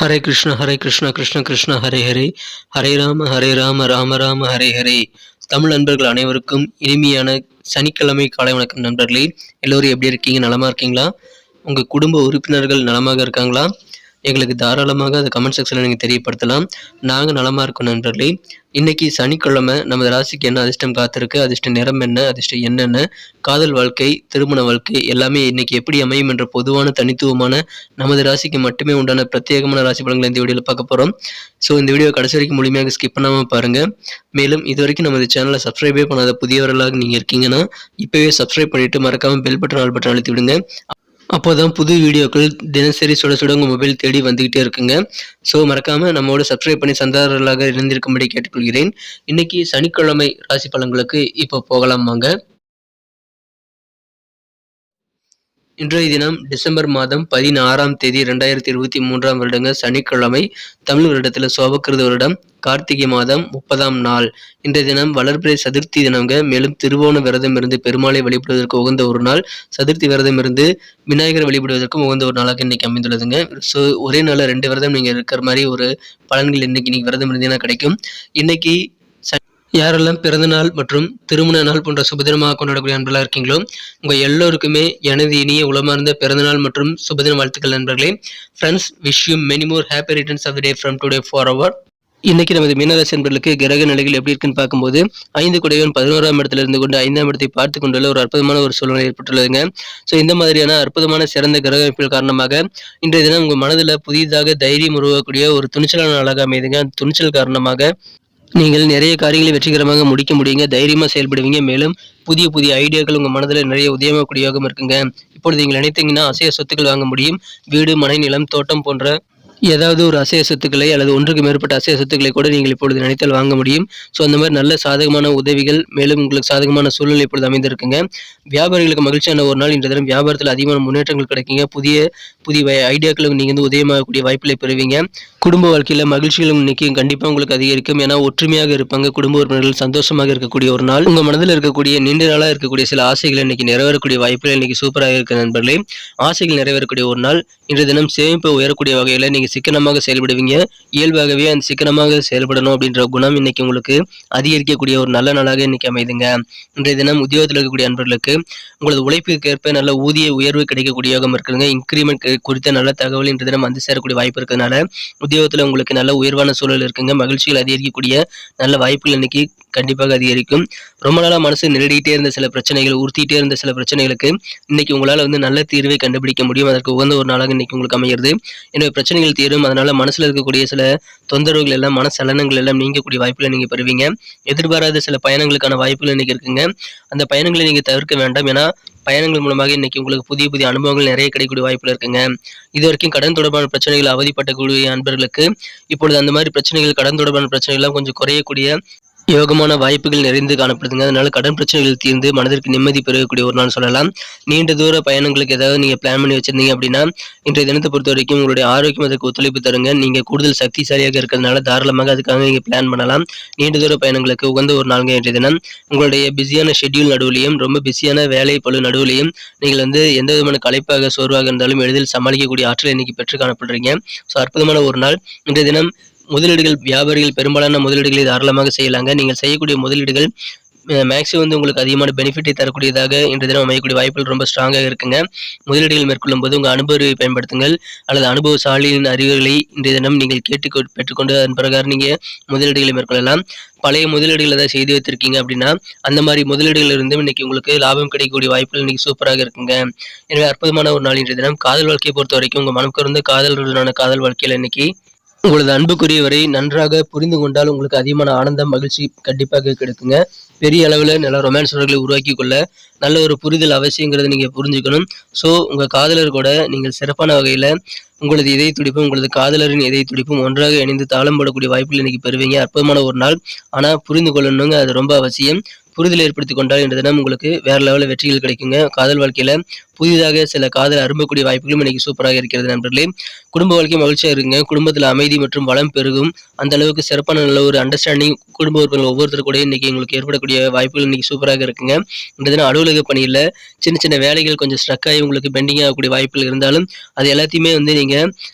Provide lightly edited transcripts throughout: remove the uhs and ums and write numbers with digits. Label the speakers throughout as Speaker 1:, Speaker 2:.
Speaker 1: ஹரே கிருஷ்ண கிருஷ்ண கிருஷ்ண ஹரே ஹரே, ஹரே ராம ராம ராம ஹரே ஹரே. தமிழ் நண்பர்கள் அனைவருக்கும் இனிமையான சனிக்கிழமை காலை வணக்கம் நண்பர்களே. எல்லோரும் எப்படி இருக்கீங்க? நலமா இருக்கீங்களா? உங்கள் குடும்ப உறுப்பினர்கள் நலமாக இருக்காங்களா? எங்களுக்கு தாராளமாக அதை கமெண்ட் செக்ஷனில் நீங்கள் தெரியப்படுத்தலாம். நாங்கள் நலமாக இருக்கோம் நண்பர்களே. இன்றைக்கி சனிக்கிழமை நமது ராசிக்கு என்ன அதிர்ஷ்டம் காத்திருக்கு, அதிர்ஷ்ட நிறம் என்ன, அதிர்ஷ்டம் என்னென்ன, காதல் வாழ்க்கை, திருமண வாழ்க்கை எல்லாமே இன்றைக்கி எப்படி அமையும் என்ற பொதுவான தனித்துவமான நமது ராசிக்கு மட்டுமே உண்டான பிரத்யேகமான ராசி பலன்களை இந்த வீடியோவில் பார்க்க போகிறோம். ஸோ இந்த வீடியோ கடைசி வரைக்கும் முழுமையாக ஸ்கிப் பண்ணாமல் பாருங்கள். மேலும் இது வரைக்கும் நமது சேனலை சப்ஸ்கிரைபே பண்ணாத புதியவர்களாக நீங்கள் இருக்கீங்கன்னா இப்போவே சப்ஸ்கிரைப் பண்ணிவிட்டு மறக்காமல் பெல் பட்டன் ஆல் பட்டன் அழுத்தி விடுங்க. அப்போதான் புது வீடியோக்கள் தினசரி சுட உங்கள் மொபைல் தேடி வந்துக்கிட்டே இருக்குங்க. ஸோ மறக்காமல் நம்மளோட சப்ஸ்கிரைப் பண்ணி சந்தாரர்களாக இருந்திருக்கும்படி கேட்டுக்கொள்கிறேன். இன்னைக்கு சனிக்கிழமை ராசி பலன்களுக்கு இப்போ போகலாம் வாங்க. இன்றைய தினம் டிசம்பர் மாதம் 16ஆம் தேதி 2023ஆம் வருடங்க சனிக்கிழமை. தமிழ் வருடத்தில் சோபக்கிருத வருடம் கார்த்திகை மாதம் 30ஆம் நாள். இன்றைய தினம் வளர்பிறை சதுர்த்தி தினங்க. மேலும் திருவோண விரதம் இருந்து பெருமாளை வழிபடுவதற்கு உகந்த ஒரு நாள், சதுர்த்தி விரதம் இருந்து விநாயகர் வழிபடுவதற்கும் உகந்த ஒரு நாளாக இன்னைக்கு அமைந்துள்ளதுங்க. ஸோ ஒரே நாளில் 2 விரதம் நீங்கள் இருக்கிற மாதிரி ஒரு பலன்கள் இன்னைக்கு நீங்கள் விரதம் இருந்தீங்கன்னா கிடைக்கும். இன்னைக்கு யாரெல்லாம் பிறந்தநாள் மற்றும் திருமண நாள் போன்ற சுபதினமாக கொண்டாடக்கூடிய நண்பர்களாக இருக்கீங்களோ உங்கள் எல்லோருக்குமே எனது இனிய உளமார்ந்த பிறந்தநாள் மற்றும் சுபதின வாழ்த்துக்கள் நண்பர்களே. Friends, wish you many more happy returns of the day from today forward. இன்னைக்கு நமது மீனராசி நண்பர்களுக்கு கிரக நிலைகள் எப்படி இருக்குன்னு பார்க்கும்போது 5 குடையவன் 11ஆம் இடத்துல இருந்து கொண்டு 5ஆம் இடத்தை பார்த்து கொண்டுள்ள ஒரு அற்புதமான ஒரு சூழ்நிலை ஏற்பட்டுள்ளதுங்க. ஸோ இந்த மாதிரியான அற்புதமான சிறந்த கிரக அமைப்புகள் காரணமாக இன்றைய தினம் உங்கள் மனதில் புதிதாக தைரியம் உருவாக்கக்கூடிய ஒரு துணிச்சலான நாளாக அமைதுங்க. அந்த துணிச்சல் காரணமாக நீங்கள் நிறைய காரியங்களை வெற்றிகரமாக முடிக்க முடியுங்க. தைரியமாக செயல்படுவீங்க. மேலும் புதிய புதிய ஐடியாக்கள் உங்கள் மனதில் நிறைய உதயமாகக்கூடிய யோகம் இருக்குங்க. இப்பொழுது நீங்கள் நினைத்தீங்கன்னா அசைய சொத்துக்கள் வாங்க முடியும். வீடு, மனை, நிலம், தோட்டம் போன்ற ஏதாவது ஒரு அசைய சொத்துக்களை அல்லது ஒன்றுக்கு மேற்பட்ட அசைய சொத்துக்களை கூட நீங்கள் இப்பொழுது நினைத்தால் வாங்க முடியும். ஸோ அந்த மாதிரி நல்ல சாதகமான உதவிகள், மேலும் உங்களுக்கு சாதகமான சூழ்நிலை இப்பொழுது அமைந்திருக்குங்க. வியாபாரிகளுக்கு மகிழ்ச்சியான ஒரு நாள். இன்றைய தினம் வியாபாரத்தில் அதிகமான முன்னேற்றங்கள் கிடைக்குங்க. புதிய புதிய ஐடியாக்களும் நீங்கள் வந்து உதயமாகக்கூடிய வாய்ப்புகளை பெறுவீங்க. குடும்ப வாழ்க்கையில் மகிழ்ச்சிகளும் இன்னைக்கு கண்டிப்பாக உங்களுக்கு அதிகரிக்கும். ஏன்னா ஒற்றுமையாக இருப்பாங்க. குடும்ப உறுப்பினர்கள் சந்தோஷமாக இருக்கக்கூடிய ஒரு நாள். உங்கள் மனதில் இருக்கக்கூடிய நீண்ட நாளாக இருக்கக்கூடிய சில ஆசைகள் இன்னைக்கு நிறைவேறக்கூடிய வாய்ப்புகள் இன்னைக்கு சூப்பராக இருக்க நண்பர்களே. ஆசைகள் நிறைவேறக்கூடிய ஒரு நாள். இன்றைய தினம் சேமிப்பு உயரக்கூடிய வகையில் நீங்கள் சிக்கனமாக செயல்படுவீங்க. இயல்பாகவே அந்த சிக்கனமாக செயல்படணும் அப்படின்ற குணம் இன்னைக்கு உங்களுக்கு அதிகரிக்கக்கூடிய ஒரு நல்ல நாளாக இன்னைக்கு அமைதுங்க. இன்றைய தினம் உத்தியோகத்தில் இருக்கக்கூடிய நண்பர்களுக்கு உங்களது உழைப்புக்கு ஏற்ப நல்ல ஊதிய உயர்வு கிடைக்கக்கூடிய யோகம் இருக்குதுங்க. இன்க்ரிமெண்ட் குறித்த நல்ல தகவல் இன்றைய தினம் வந்து சேரக்கூடிய வாய்ப்பு இருக்கிறதுனால உத்தியோகத்தில் உங்களுக்கு நல்ல உயர்வான சூழல் இருக்குங்க. மகிழ்ச்சிகள் அதிகரிக்கக்கூடிய நல்ல வாய்ப்புகள் இன்னைக்கு கண்டிப்பாக அதிகரிக்கும். ரொம்ப நாளாக மனசு நெருடிக்கிட்டே இருந்த சில பிரச்சனைகள், உறுத்திட்டே இருந்த சில பிரச்சனைகளுக்கு இன்னைக்கு உங்களால் வந்து நல்ல தீர்வை கண்டுபிடிக்க முடியும். அதற்கு உகந்த ஒரு நாளாக இன்னைக்கு உங்களுக்கு அமைகிறது. எனவே பிரச்சனைகள் தீரும். அதனால மனசுல இருக்கக்கூடிய சில தொந்தரவுகள் எல்லாம், மனசலனங்கள் எல்லாம் நீங்கக்கூடிய வாய்ப்புகளை நீங்க பெறுவீங்க. எதிர்பாராத சில பயணங்களுக்கான வாய்ப்புகள் இன்னைக்கு இருக்குங்க. அந்த பயணங்களை நீங்க தவிர்க்க வேண்டாம். ஏன்னா பயணங்கள் மூலமாக இன்னைக்கு உங்களுக்கு புதிய புதிய அனுபவங்கள் நிறைய கிடைக்கக்கூடிய வாய்ப்புகள் இருக்குங்க. இது வரைக்கும் கடன் தொடர்பான பிரச்சனைகள் அவதிப்படக்கூடிய நண்பர்களுக்கு இப்பொழுது அந்த மாதிரி பிரச்சனைகள், கடன் தொடர்பான பிரச்சனைகள் எல்லாம் கொஞ்சம் குறையக்கூடிய யோகமான வாய்ப்புகள் நிறைந்து காணப்படுதுங்க. அதனால கடன் பிரச்சனைகள் தீர்ந்து மனதிற்கு நிம்மதி பெறக்கூடிய ஒரு நாள் சொல்லலாம். நீண்ட தூர பயணங்களுக்கு ஏதாவது நீங்க பிளான் பண்ணி வச்சிருந்தீங்க அப்படின்னா இன்றைய தினத்தை பொறுத்த வரைக்கும் உங்களுடைய ஆரோக்கியம் அதற்கு ஒத்துழைப்பு தருங்க. நீங்க கூடுதல் சக்திசாலியாக இருக்கிறதுனால தாராளமாக அதுக்காக நீங்க பிளான் பண்ணலாம். நீண்ட தூர பயணங்களுக்கு உகந்த ஒரு நாளுங்க இன்றைய தினம். உங்களுடைய பிஸியான ஷெட்யூல் நடுவிலையும், ரொம்ப பிஸியான வேலை பளு நடுவிலையும் நீங்கள் வந்து எந்த விதமான களைப்பாக சோர்வாக இருந்தாலும் எளிதில் சமாளிக்கக்கூடிய ஆற்றலை இன்னைக்கு பெற்று காணப்படுறீங்க. ஸோ அற்புதமான ஒரு நாள் இன்றைய தினம். முதலீடுகள், வியாபாரிகள் பெரும்பாலான முதலீடுகளை தாராளமாக செய்யலாங்க. நீங்கள் செய்யக்கூடிய முதலீடுகள் மேக்ஸிமம் வந்து உங்களுக்கு அதிகமான பெனிஃபிட்டை தரக்கூடியதாக இன்றைய தினம் அமையக்கூடிய வாய்ப்புகள் ரொம்ப ஸ்ட்ராங்காக இருக்குங்க. முதலீடுகள் மேற்கொள்ளும் போது உங்கள் அனுபவத்தை பயன்படுத்துங்கள். அல்லது அனுபவசாலியின் அறிவுகளை இன்றைய தினம் நீங்கள் பெற்றுக்கொண்டு அதன் பிரகாரம் நீங்கள் முதலீடுகளை மேற்கொள்ளலாம். பழைய முதலீடுகள் ஏதாவது செய்து வைத்திருக்கீங்க அப்படின்னா அந்த மாதிரி முதலீடுகள் இருந்து இன்னைக்கு உங்களுக்கு லாபம் கிடைக்கக்கூடிய வாய்ப்புகள் இன்னைக்கு சூப்பராக இருக்குங்க. எனவே அற்புதமான ஒரு நாள் இன்றைய தினம். காதல் வாழ்க்கையை பொறுத்த வரைக்கும் உங்கள் மனம் கவர்ந்த காதலுடனான காதல் வாழ்க்கையில் இன்னைக்கு உங்களது அன்புக்குரியவரை நன்றாக புரிந்து கொண்டால் உங்களுக்கு அதிகமான ஆனந்தம், மகிழ்ச்சி கண்டிப்பாக கிடைக்குங்க. பெரிய அளவில் நல்ல ரொமான்ஸ் உறவுகளை உருவாக்கி கொள்ள நல்ல ஒரு புரிதல் அவசியங்கிறத நீங்கள் புரிஞ்சுக்கணும். ஸோ உங்கள் காதலர் கூட நீங்கள் சிறப்பான வகையில் உங்களது இதய துடிப்பும் உங்களது காதலரின் இதய துடிப்பும் ஒன்றாக இணைந்து தாளம் போடக்கூடிய வாய்ப்புகள் இன்னைக்கு பெறுவீங்க. அற்புதமான ஒரு நாள். ஆனால் புரிந்து கொள்ளணுங்க, அது ரொம்ப அவசியம். புரிதல் ஏற்படுத்தி கொண்டால் இன்றைய தினம் உங்களுக்கு வேற லெவலில் வெற்றிகள் கிடைக்குங்க. காதல் வாழ்க்கையில் புதிதாக சில காதல் அரும்பக்கூடிய வாய்ப்புகளும் இன்னைக்கு சூப்பராக இருக்கிறது நண்பர்களே. குடும்ப வாழ்க்கை மகிழ்ச்சியா இருங்க. குடும்பத்தில் அமைதி மற்றும் வளம் பெருகும். அந்த அளவுக்கு சிறப்பான நல்ல ஒரு அண்டர்ஸ்டாண்டிங் குடும்ப உறுப்பினர்கள் ஒவ்வொருத்தர் கூட இன்னைக்கு உங்களுக்கு ஏற்படக்கூடிய வாய்ப்புகள் இன்னைக்கு சூப்பராக இருக்குங்க. இந்த தினம் அலுவலக பணியில சின்ன சின்ன வேலைகள் கொஞ்சம் ஸ்ட்ரக் ஆகி உங்களுக்கு பெண்டிங் ஆகக்கூடிய வாய்ப்புகள் இருந்தாலும் அது எல்லாத்தையுமே நீங்க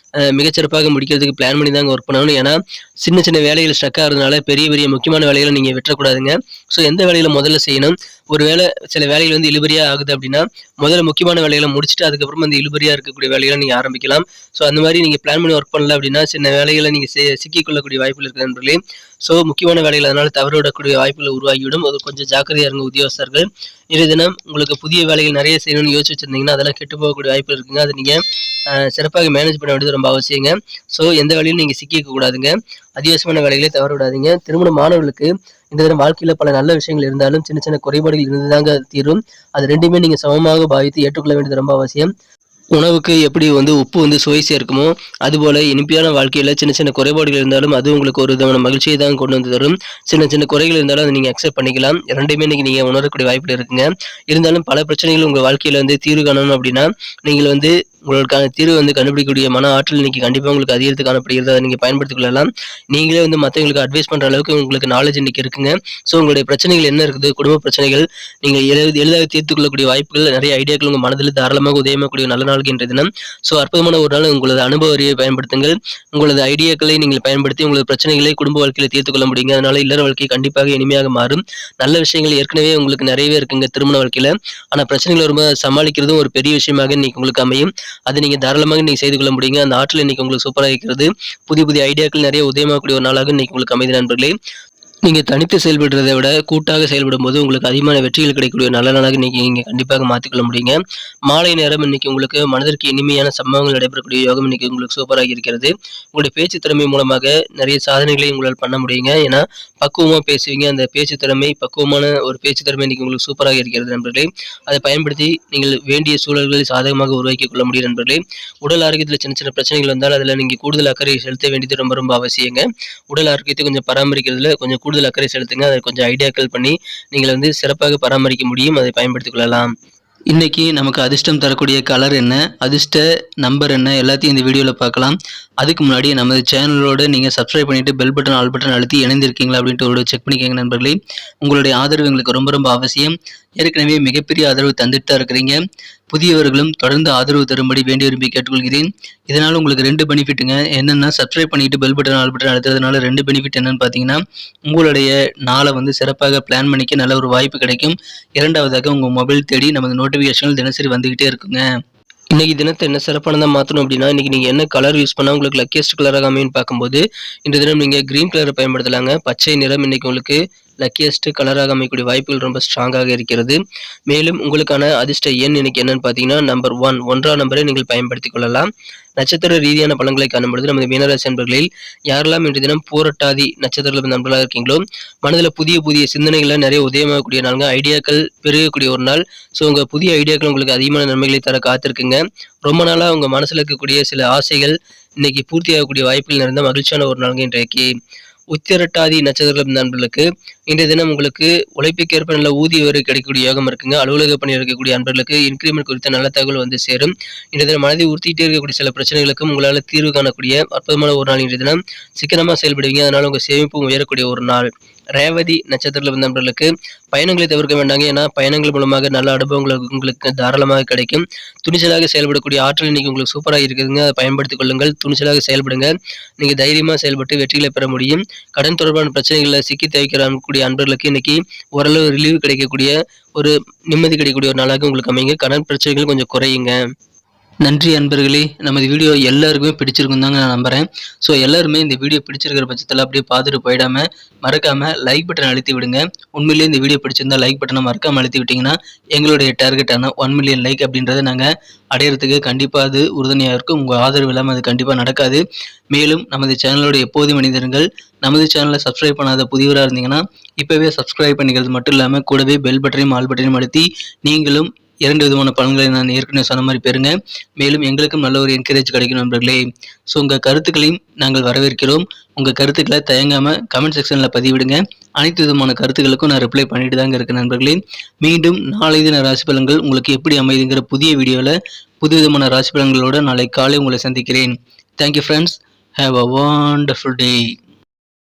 Speaker 1: மிகச்சிறப்பாக முடிக்கிறதுக்கு பிளான் பண்ணி தாங்க ஒர்க் பண்ணணும். ஏன்னா சின்ன சின்ன வேலைகள் ஸ்ட்ரக் ஆகிறதுனால பெரிய பெரிய முக்கியமான வேலைகளை நீங்க விட்டுறக்கூடாதுங்க. ஸோ எந்த வேலைகளை முதல்ல செய்யணும், ஒரு வேலை சில வேலைகள் இழுபறியா ஆகுது அப்படின்னா முதல்ல முக்கியமான வேலைகளை முடிச்சுட்டு அதுக்கப்புறம் அந்த இழுபறியா இருக்கக்கூடிய வேலைகளை நீங்க ஆரம்பிக்கலாம். ஸோ அந்த மாதிரி நீங்க பிளான் பண்ணி ஒர்க் பண்ணல அப்படின்னா சின்ன வேலைகளை நீங்க சிக்கிக்கொள்ளக்கூடிய வாய்ப்புகள் இருக்குது நண்பர்களே. ஸோ முக்கியமான வேலைகள் அதனால தவற விடக்கூடிய வாய்ப்புகள் உருவாகிவிடும். அது கொஞ்சம் ஜாக்கிரதையா இருங்க உத்தியோகஸ்தர்கள். இன்றைய தினம் உங்களுக்கு புதிய வேலைகள் நிறைய செய்யணும்னு யோசிச்சு வச்சிருந்தீங்கன்னா அதெல்லாம் கெட்டு போகக்கூடிய வாய்ப்பு இருக்குங்க. அதை நீங்க சிறப்பாக மேனேஜ் பண்ண வேண்டியது ரொம்ப அவசியங்க. ஸோ எந்த வேலையும் நீங்க சிக்கிக்க கூடாதுங்க. அத்தியாவசியமான வேலைகளை தவற விடாதீங்க. திருமண மாணவர்களுக்கு இந்த தினம் வாழ்க்கையில பல நல்ல விஷயங்கள் இருந்தாலும் சின்ன சின்ன குறைபாடுகள் இருந்துதாங்க தீரும். அது ரெண்டுமே நீங்க சமமாக பாவித்து ஏற்றுக்கொள்ள வேண்டியது ரொம்ப அவசியம். உணவுக்கு எப்படி உப்பு சுவை சேர்க்குமோ அதுபோல இனிமையான வாழ்க்கையில சின்ன சின்ன குறைபாடுகள் இருந்தாலும் அது உங்களுக்கு ஒரு விதமான மகிழ்ச்சியை தான் கொண்டு வந்து தரும். சின்ன சின்ன குறைகள் இருந்தாலும் அதை நீங்க அக்செப்ட் பண்ணிக்கலாம். இரண்டையுமே இன்னைக்கு நீங்க உணரக்கூடிய வாய்ப்புகள் இருக்குங்க. இருந்தாலும் பல பிரச்சனைகள் உங்க வாழ்க்கையில தீர்வு காணணும் அப்படின்னா நீங்கள் உங்களுக்கான தீர்வு கண்டுபிடிக்கக்கூடிய மன ஆற்றல் இன்னைக்கு கண்டிப்பா உங்களுக்கு அதிகரித்து காணப்படுகிறது. அதை நீங்க பயன்படுத்திக் கொள்ளலாம். நீங்களே மற்றவங்களுக்கு அட்வைஸ் பண்ற அளவுக்கு உங்களுக்கு நாலேஜ் இன்னைக்கு இருக்குங்க. ஸோ உங்களுடைய பிரச்சனைகள் என்ன இருக்குது, குடும்ப பிரச்சனைகள் நீங்க எளிதாக தீர்த்துக் கொள்ளக்கூடிய வாய்ப்புகள் நிறைய ஐடியாக்கள் உங்க மனதில் தாராளமாக உதயமாக்கூடிய நல்ல நாள் இன்றைய தினம். ஸோ அற்புதமான ஒரு நாள். உங்களது அனுபவ அறிவை பயன்படுத்துங்கள். உங்களது ஐடியாக்களை நீங்கள் பயன்படுத்தி உங்களது பிரச்சனைகளை குடும்ப வாழ்க்கையில தீர்த்துக் கொள்ள முடியுங்க. அதனால இல்லற வாழ்க்கை கண்டிப்பாக இனிமையாக மாறும். நல்ல விஷயங்கள் ஏற்கனவே உங்களுக்கு நிறையவே இருக்குங்க திருமண வாழ்க்கையில. ஆனா பிரச்சனைகள் வரும்போது சமாளிக்கிறதும் ஒரு பெரிய விஷயமாக இன்னைக்கு உங்களுக்கு அமையும். அது நீங்க தாராளமாக நீங்க செய்து கொள்ள முடியுங்க. அந்த ஆற்றல் இன்னைக்கு உங்களுக்கு சூப்பராக இருக்கிறது. புதிய புதிய ஐடியாக்கள் நிறைய உதயமாகக்கூடிய ஒரு நாளாக இன்னைக்கு உங்களுக்கு அமைதி நண்பர்களே. நீங்க தனித்து செயல்படுறதை விட கூட்டாக செயல்படும்போது உங்களுக்கு அதிகமான வெற்றிகள் கிடைக்கக்கூடிய நல்ல நாளாக இன்னைக்கு நீங்க கண்டிப்பாக மாற்றிக்கொள்ள முடியுங்க. மாலை நேரம் இன்னைக்கு உங்களுக்கு மனதிற்கு இனிமையான சம்பவங்கள் நடைபெறக்கூடிய யோகம் இன்னைக்கு உங்களுக்கு சூப்பராக இருக்கிறது. உங்களுடைய பேச்சு திறமை மூலமாக நிறைய சாதனைகளை உங்களால் பண்ண முடியுங்க. ஏன்னா பக்குவமா பேசுவீங்க. அந்த பேச்சு திறமை பக்குவமான ஒரு பேச்சு திறமை இன்னைக்கு உங்களுக்கு சூப்பராக இருக்கிறது நண்பர்களே. அதை பயன்படுத்தி நீங்கள் வேண்டிய சூழல்களை சாதகமாக உருவாக்கிக் கொள்ள முடியும் நண்பர்களே. உடல் ஆரோக்கியத்தில் சின்ன சின்ன பிரச்சனைகள் வந்தால் அதில் நீங்க கூடுதல் அக்கறை செலுத்த வேண்டியது ரொம்ப ரொம்ப அவசியங்க. உடல் ஆரோக்கியத்தை கொஞ்சம் பராமரிக்கிறதுல கொஞ்சம் கூடுதல் அக்கறை செலுத்துங்க. அதை கொஞ்சம் ஐடியாக்கள் பண்ணி நீங்கள் சிறப்பாக பராமரிக்க முடியும். அதை பயன்படுத்திக் கொள்ளலாம். இன்னைக்கு நமக்கு அதிர்ஷ்டம் தரக்கூடிய கலர் என்ன, அதிர்ஷ்ட நம்பர் என்ன, எல்லாத்தையும் இந்த வீடியோவில் பார்க்கலாம். அதுக்கு முன்னாடி நமது சேனலோட நீங்கள் சப்ஸ்கிரைப் பண்ணிட்டு பெல் பட்டன் ஆல் பட்டன் அழுத்தி இணைந்திருக்கீங்களா அப்படின்ட்டு ஒரு செக் பண்ணிக்கோங்க நண்பர்களே. உங்களுடைய ஆதரவு எங்களுக்கு ரொம்ப ரொம்ப அவசியம். ஏற்கனவே மிகப்பெரிய ஆதரவு தந்துட்டு தான் இருக்கிறீங்க. புதியவர்களும் தொடர்ந்து ஆதரவு தரும்படி வேண்டி விரும்பி கேட்டுக்கொள்கிறேன். இதனால் உங்களுக்கு 2 பெனிஃபிட்டுங்க. என்னென்னா சப்ஸ்கிரைப் பண்ணிட்டு பெல் பட்டன் ஆல் பட்டன் அழுத்துறதுனால 2 பெனிஃபிட் என்னன்னு பார்த்தீங்கன்னா உங்களுடைய நாளை சிறப்பாக பிளான் பண்ணிக்க நல்ல ஒரு வாய்ப்பு கிடைக்கும். இரண்டாவதாக உங்கள் மொபைல் தேடி நமது நோட்டிஃபிகேஷன்கள் தினசரி வந்துகிட்டே இருக்குங்க. இன்னைக்கு தினத்தை என்ன சிறப்பானதாக மாற்றணும் அப்படின்னா இன்னைக்கு நீங்கள் என்ன கலர் யூஸ் பண்ணால் உங்களுக்கு லக்கியஸ்ட் கலராக அமைன்னு பார்க்கும்போது இந்த தினம் நீங்கள் க்ரீன் கலரை பயன்படுத்தலாங்க. பச்சை நிறம் இன்னைக்கு உங்களுக்கு லக்கியஸ்ட் கலராக அமைக்கக்கூடிய வாய்ப்புகள் ரொம்ப ஸ்ட்ராங்காக இருக்கிறது. மேலும் உங்களுக்கான அதிர்ஷ்ட எண் இன்னைக்கு என்னன்னு பார்த்தீங்கன்னா நம்பர் 1 1ஆம் நம்பரை நீங்கள் பயன்படுத்திக் கொள்ளலாம். நட்சத்திர ரீதியான பலன்களை காணும்பொழுது நமது மீனராசி நண்பர்களில் யாரெல்லாம் இன்று தினம் பூரட்டாதி நட்சத்திர நண்பர்களாக இருக்கீங்களோ மனதில் புதிய புதிய சிந்தனைகளை நிறைய உதயமாகக்கூடிய நாளுங்க. ஐடியாக்கள் பெருகக்கூடிய ஒரு நாள். ஸோ உங்கள் புதிய ஐடியாக்கள் உங்களுக்கு அதிகமான நன்மைகளை தர காத்திருக்குங்க. ரொம்ப நாளாக உங்கள் மனசில் இருக்கக்கூடிய சில ஆசைகள் இன்னைக்கு பூர்த்தியாகக்கூடிய வாய்ப்புகள் நிறைந்த மகிழ்ச்சியான ஒரு நாளுங்க இன்றைக்கு. உத்திரட்டாதி நட்சத்திர நண்பர்களுக்கு இன்றைய தினம் உங்களுக்கு உழைப்புக்கேற்ப நல்ல ஊதிய உயர்வு கிடைக்கக்கூடிய யோகம் இருக்குங்க. அலுவலக பணியில் இருக்கக்கூடிய நண்பர்களுக்கு இன்கிரிமெண்ட் குறித்த நல்ல தகவல் சேரும். இன்றைய தினம் மனதை உறுத்திட்டே இருக்கக்கூடிய சில பிரச்சனைகளுக்கும் உங்களால் தீர்வு காணக்கூடிய அற்புதமான ஒரு நாள். இன்றைய தினம் சிக்கனமாக செயல்படுவீங்க. அதனால உங்கள் சேமிப்பும் உயரக்கூடிய ஒரு நாள். ரேவதி நட்சத்திரத்தில் நண்பர்களுக்கு பயணங்களை தவிர்க்க வேண்டாங்க. ஏன்னா பயணங்கள் மூலமாக நல்ல அனுபவங்கள் உங்களுக்கு தாராளமாக கிடைக்கும். துணிச்சலாக செயல்படக்கூடிய ஆற்றல் இன்னைக்கு உங்களுக்கு சூப்பராக இருக்குதுங்க. அதை பயன்படுத்திக் கொள்ளுங்கள். துணிச்சலாக செயல்படுங்க. நீங்கள் தைரியமாக செயல்பட்டு வெற்றிகளை பெற முடியும். கடன் தொடர்பான பிரச்சனைகளில் சிக்கி தவிக்கக்கூடிய அன்பர்களுக்கு இன்னைக்கு ஓரளவு ரிலீவ் கிடைக்கக்கூடிய ஒரு நிம்மதி கிடைக்கக்கூடிய ஒரு நாளாக உங்களுக்கு அமைங்க. கடன் பிரச்சனைகள் கொஞ்சம் குறையுங்க. நன்றி அன்பர்களே. நமது வீடியோ எல்லாருக்குமே பிடிச்சிருக்கும் தாங்க நான் நம்புகிறேன். ஸோ எல்லாருமே இந்த வீடியோ பிடிச்சிருக்கிற பட்சத்தில் அப்படியே பார்த்துட்டு போயிடாமல் மறக்காமல் லைக் பட்டன் அழுத்தி விடுங்க. உண்மையிலேயே இந்த வீடியோ பிடிச்சிருந்தா லைக் பட்டனை மறக்காமல் அழுத்தி விட்டிங்கன்னா எங்களுடைய டார்கெட்டான 1 மில்லியன் லைக் அப்படின்றத நாங்கள் அடையிறதுக்கு கண்டிப்பாக அது உறுதுணையாக இருக்கும். உங்கள் ஆதரவு இல்லாமல் அது கண்டிப்பாக நடக்காது. மேலும் நமது சேனலோட எப்போதும் மனிதர்கள் நமது சேனலை சப்ஸ்கிரைப் பண்ணாத புதியவராக இருந்தீங்கன்னா இப்போவே சப்ஸ்கிரைப் பண்ணிக்கிறது மட்டும் இல்லாமல் கூடவே பெல் பட்டனையும் ஆல் பட்டனையும் அழுத்தி நீங்களும் 2 விதமான பலன்களை நான் ஏற்கனவே சொன்ன மாதிரி பெறுங்க. மேலும் எங்களுக்கும் நல்ல ஒரு என்கரேஜ் கிடைக்கும் நண்பர்களே. ஸோ உங்கள் கருத்துக்களையும் நாங்கள் வரவேற்கிறோம். உங்கள் கருத்துக்களை தயங்காமல் கமெண்ட் செக்ஷனில் பதிவிடுங்க. அனைத்து விதமான கருத்துக்களுக்கும் நான் ரிப்ளை பண்ணிட்டு தாங்க இருக்கேன் நண்பர்களே. மீண்டும் நாளை தின ராசி பலன்கள் உங்களுக்கு எப்படி அமைதுங்கிற புதிய வீடியோவில் புது விதமான ராசி பலன்களோடு நாளை காலை உங்களை சந்திக்கிறேன். Thank you friends. Have a wonderful day.